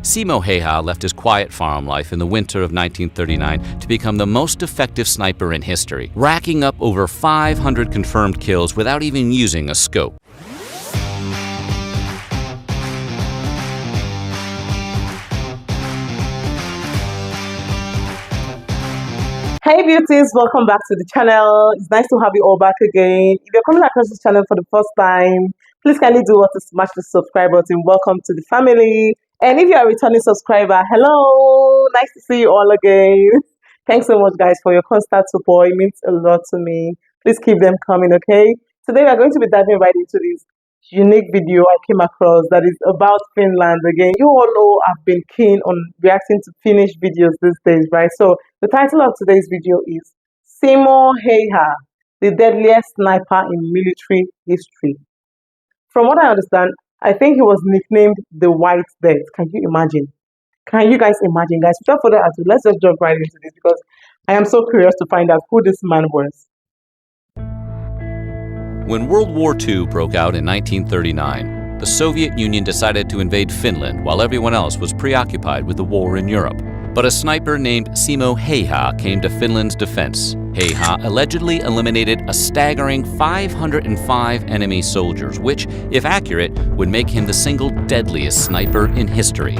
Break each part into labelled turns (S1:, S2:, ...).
S1: Simo Häyhä left his quiet farm life in the winter of 1939 to become the most effective sniper in history, racking up over 500 confirmed kills without even using a scope.
S2: Hey beauties, welcome back to the channel. It's nice to have you all back again. If you're coming across this channel for the first time, please kindly do what to smash the subscribe button. Welcome to the family. And if you're a returning subscriber, hello, nice to see you all again. Thanks so much guys for your constant support. It means a lot to me. Please keep them coming, okay? Today we're going to be diving right into this unique video I came across that is about Finland. Again, you all know I've been keen on reacting to Finnish videos these days, right? So the title of today's video is Simo Häyhä, the deadliest sniper in military history. From what I understand, I think he was nicknamed the White Death. Can you imagine? Can you guys imagine, guys? Without further ado, let's just jump right into this because I am so curious to find out who this man was.
S1: When World War II broke out in 1939, the Soviet Union decided to invade Finland while everyone else was preoccupied with the war in Europe. But a sniper named Simo Häyhä came to Finland's defense. Häyhä allegedly eliminated a staggering 505 enemy soldiers, which, if accurate, would make him the single deadliest sniper in history.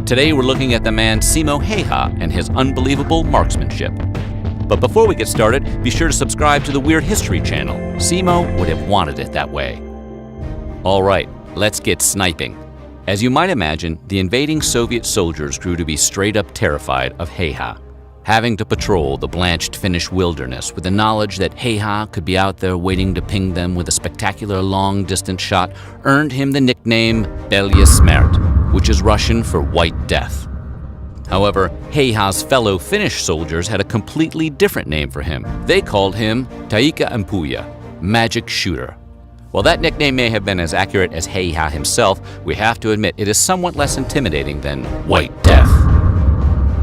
S1: Today we're looking at the man Simo Häyhä and his unbelievable marksmanship. But before we get started, be sure to subscribe to the Weird History channel. Simo would have wanted it that way. All right, let's get sniping. As you might imagine, the invading Soviet soldiers grew to be straight up terrified of Häyhä. Having to patrol the blanched Finnish wilderness with the knowledge that Häyhä could be out there waiting to ping them with a spectacular long-distance shot earned him the nickname Belje Smert, which is Russian for White Death. However, Häyhä's fellow Finnish soldiers had a completely different name for him. They called him Taika Ampuja, Magic Shooter. While that nickname may have been as accurate as Häyhä himself, we have to admit it is somewhat less intimidating than White Death.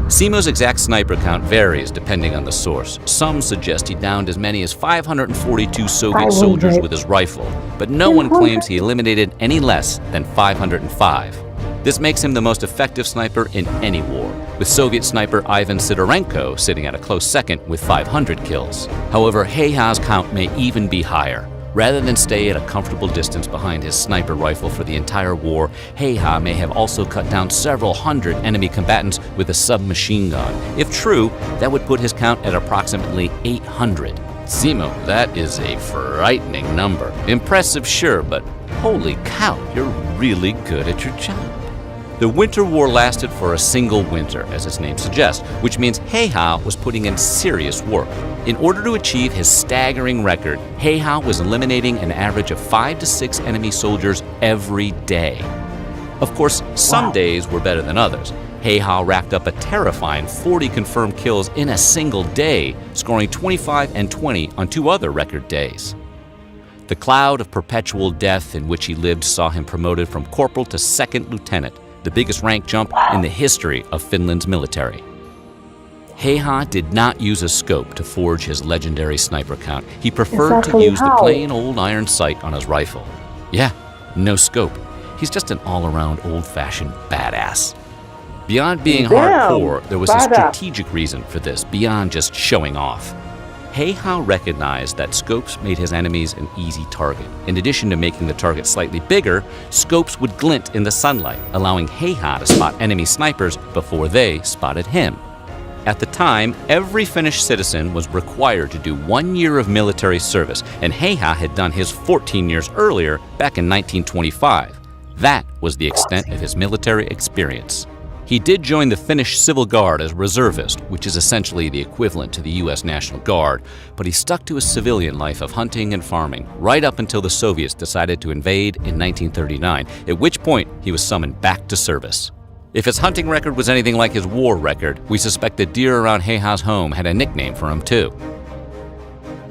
S1: Simo's exact sniper count varies depending on the source. Some suggest he downed as many as 542 Soviet soldiers with his rifle, but no one claims he eliminated any less than 505. This makes him the most effective sniper in any war, with Soviet sniper Ivan Sidorenko sitting at a close second with 500 kills. However, Häyhä's count may even be higher. Rather than stay at a comfortable distance behind his sniper rifle for the entire war, Häyhä may have also cut down several hundred enemy combatants with a submachine gun. If true, that would put his count at approximately 800. Simo, that is a frightening number. Impressive, sure, but holy cow, you're really good at your job. The Winter War lasted for a single winter, as its name suggests, which means Häyhä was putting in serious work. In order to achieve his staggering record, Häyhä was eliminating an average of 5 to 6 enemy soldiers every day. Of course, some days were better than others. Häyhä racked up a terrifying 40 confirmed kills in a single day, scoring 25 and 20 on 2 other record days. The cloud of perpetual death in which he lived saw him promoted from corporal to second lieutenant, the biggest rank jump in the history of Finland's military. Häyhä did not use a scope to forge his legendary sniper count. He preferred to use the plain old iron sight on his rifle. Yeah, no scope. He's just an all-around old-fashioned badass. Beyond being hardcore, there was a strategic reason for this, beyond just showing off. Häyhä recognized that scopes made his enemies an easy target. In addition to making the target slightly bigger, scopes would glint in the sunlight, allowing Häyhä to spot enemy snipers before they spotted him. At the time, every Finnish citizen was required to do 1 year of military service, and Häyhä had done his 14 years earlier, back in 1925. That was the extent of his military experience. He did join the Finnish Civil Guard as a reservist, which is essentially the equivalent to the U.S. National Guard, but he stuck to his civilian life of hunting and farming, right up until the Soviets decided to invade in 1939, at which point he was summoned back to service. If his hunting record was anything like his war record, we suspect the deer around Häyhä's home had a nickname for him too.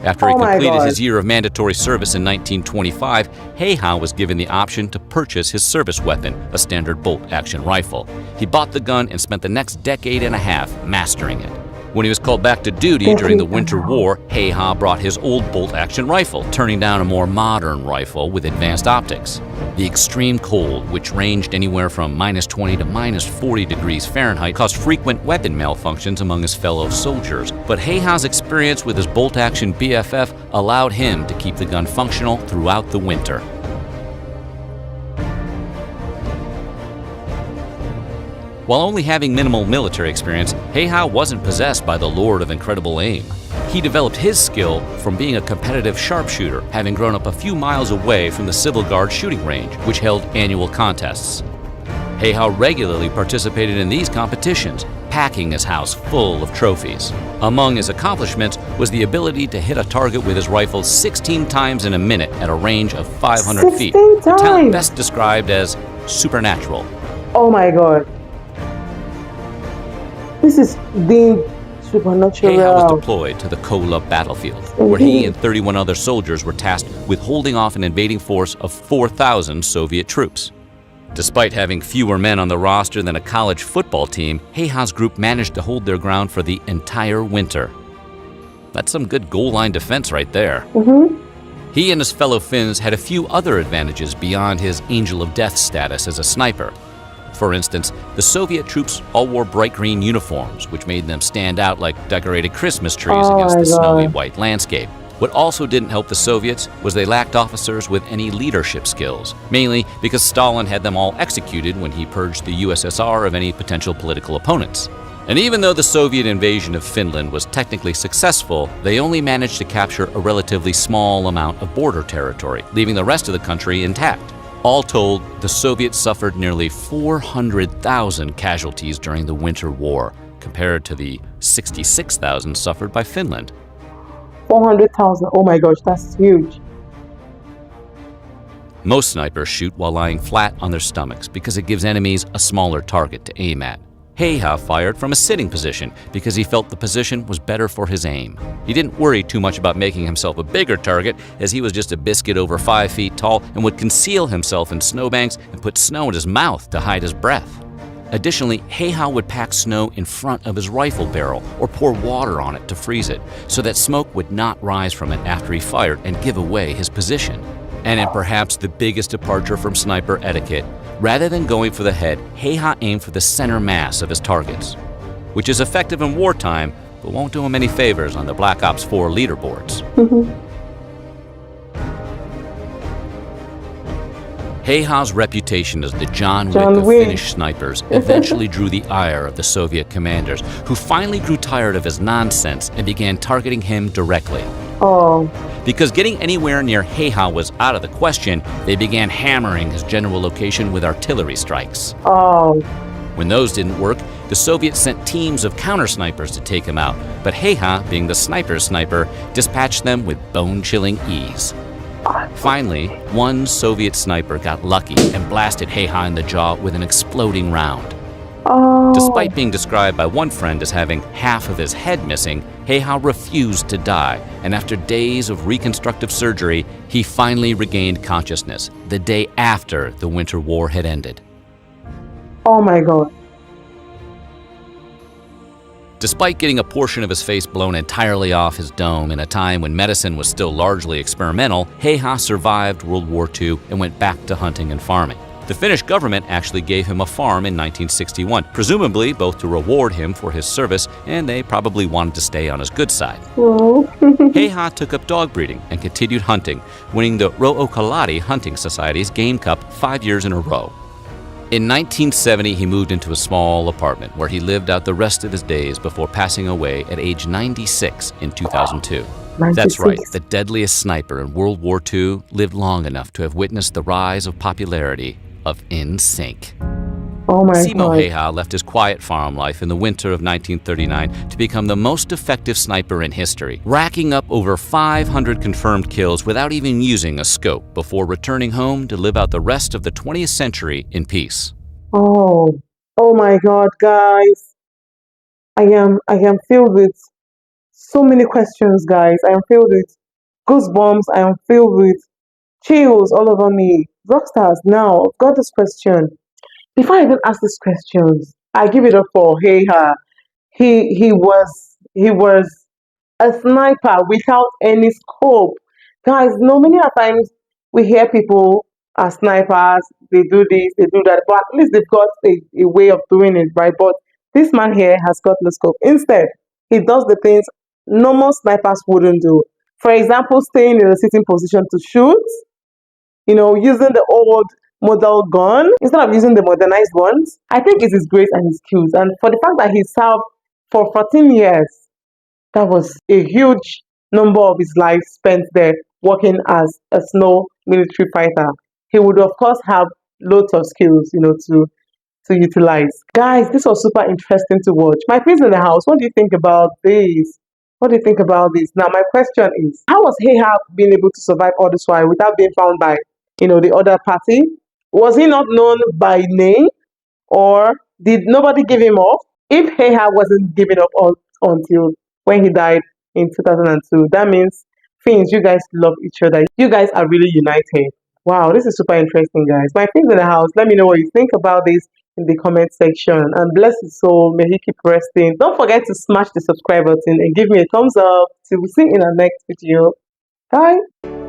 S1: After he completed his year of mandatory service in 1925, Häyhä was given the option to purchase his service weapon, a standard bolt-action rifle. He bought the gun and spent the next decade and a half mastering it. When he was called back to duty during the Winter War, Hei-Ha brought his old bolt-action rifle, turning down a more modern rifle with advanced optics. The extreme cold, which ranged anywhere from -20 to -40 degrees Fahrenheit, caused frequent weapon malfunctions among his fellow soldiers. But Hei-Ha's experience with his bolt-action BFF allowed him to keep the gun functional throughout the winter. While only having minimal military experience, Hei-Ha wasn't possessed by the lord of incredible aim. He developed his skill from being a competitive sharpshooter, having grown up a few miles away from the Civil Guard shooting range, which held annual contests. Hei-Ha regularly participated in these competitions, packing his house full of trophies. Among his accomplishments was the ability to hit a target with his rifle 16 times in a minute at a range of 500 feet.
S2: 16
S1: A talent
S2: times.
S1: best described as supernatural.
S2: Oh my God. This is the supernatural.
S1: Hei-Ha was deployed to the Kola battlefield, where he and 31 other soldiers were tasked with holding off an invading force of 4,000 Soviet troops. Despite having fewer men on the roster than a college football team, Hei-Ha's group managed to hold their ground for the entire winter. That's some good goal line defense right there. He and his fellow Finns had a few other advantages beyond his Angel of Death status as a sniper. For instance, the Soviet troops all wore bright green uniforms, which made them stand out like decorated Christmas trees against the snowy white landscape. What also didn't help the Soviets was they lacked officers with any leadership skills, mainly because Stalin had them all executed when he purged the USSR of any potential political opponents. And even though the Soviet invasion of Finland was technically successful, they only managed to capture a relatively small amount of border territory, leaving the rest of the country intact. All told, the Soviets suffered nearly 400,000 casualties during the Winter War, compared to the 66,000 suffered by Finland.
S2: 400,000. Oh my gosh, that's huge.
S1: Most snipers shoot while lying flat on their stomachs because it gives enemies a smaller target to aim at. Hei-Ha fired from a sitting position because he felt the position was better for his aim. He didn't worry too much about making himself a bigger target, as he was just a biscuit over 5 feet tall and would conceal himself in snowbanks and put snow in his mouth to hide his breath. Additionally, Hei-Ha would pack snow in front of his rifle barrel or pour water on it to freeze it, so that smoke would not rise from it after he fired and give away his position. And in perhaps the biggest departure from sniper etiquette, rather than going for the head, Hei-Ha aimed for the center mass of his targets, which is effective in wartime, but won't do him any favors on the Black Ops 4 leaderboards. Hei-Ha's reputation as the John Wick of Finnish snipers eventually drew the ire of the Soviet commanders, who finally grew tired of his nonsense and began targeting him directly. Because getting anywhere near Hei-Ha was out of the question, they began hammering his general location with artillery strikes. When those didn't work, the Soviets sent teams of counter-snipers to take him out, but Hei-Ha, being the sniper's sniper, dispatched them with bone-chilling ease. Finally, one Soviet sniper got lucky and blasted Hei-Ha in the jaw with an exploding round. Despite being described by one friend as having half of his head missing, Hei-Ha refused to die, and after days of reconstructive surgery, he finally regained consciousness the day after the Winter War had ended.
S2: Oh my God.
S1: Despite getting a portion of his face blown entirely off his dome in a time when medicine was still largely experimental, Hei-Ha survived World War II and went back to hunting and farming. The Finnish government actually gave him a farm in 1961, presumably both to reward him for his service, and they probably wanted to stay on his good side. Hei-Ha took up dog breeding and continued hunting, winning the Ruokolahti Hunting Society's Game Cup 5 years in a row. In 1970, he moved into a small apartment where he lived out the rest of his days before passing away at age 96 in 2002.
S2: 96.
S1: That's right, the deadliest sniper in World War II lived long enough to have witnessed the rise of popularity of NSYNC.
S2: Oh my
S1: Simo
S2: God.
S1: Hei-Ha left his quiet farm life in the winter of 1939 to become the most effective sniper in history, racking up over 500 confirmed kills without even using a scope before returning home to live out the rest of the 20th century in peace.
S2: Oh my God, guys. I am filled with so many questions, guys. I am filled with goosebumps. I am filled with chills all over me. Rockstars, now, I've got this question. Before I even ask these questions, I give it up for Hei-Ha. He was He was a sniper without any scope. Guys, many a times we hear people are snipers, they do this, they do that, but at least they've got a way of doing it, right? But this man here has got no scope. Instead, he does the things normal snipers wouldn't do. For example, staying in a sitting position to shoot, using the old model gun instead of using the modernized ones. I think it's his grace and his skills. And for the fact that he served for 14 years, that was a huge number of his life spent there working as a snow military fighter. He would, of course, have loads of skills, to utilize. Guys, this was super interesting to watch. My friends in the house, what do you think about this? What do you think about this? Now, my question is, how was Ahab being able to survive all this while without being found by, the other party? Was he not known by name, or did nobody give him up? If Ahab wasn't given up until when he died in 2002, that means Finns, you guys love each other. You guys are really united. Wow, this is super interesting, guys. My friends in the house, let me know what you think about this in the comment section. And bless his soul, may he keep resting. Don't forget to smash the subscribe button and give me a thumbs up. Till we see you in our next video. Bye.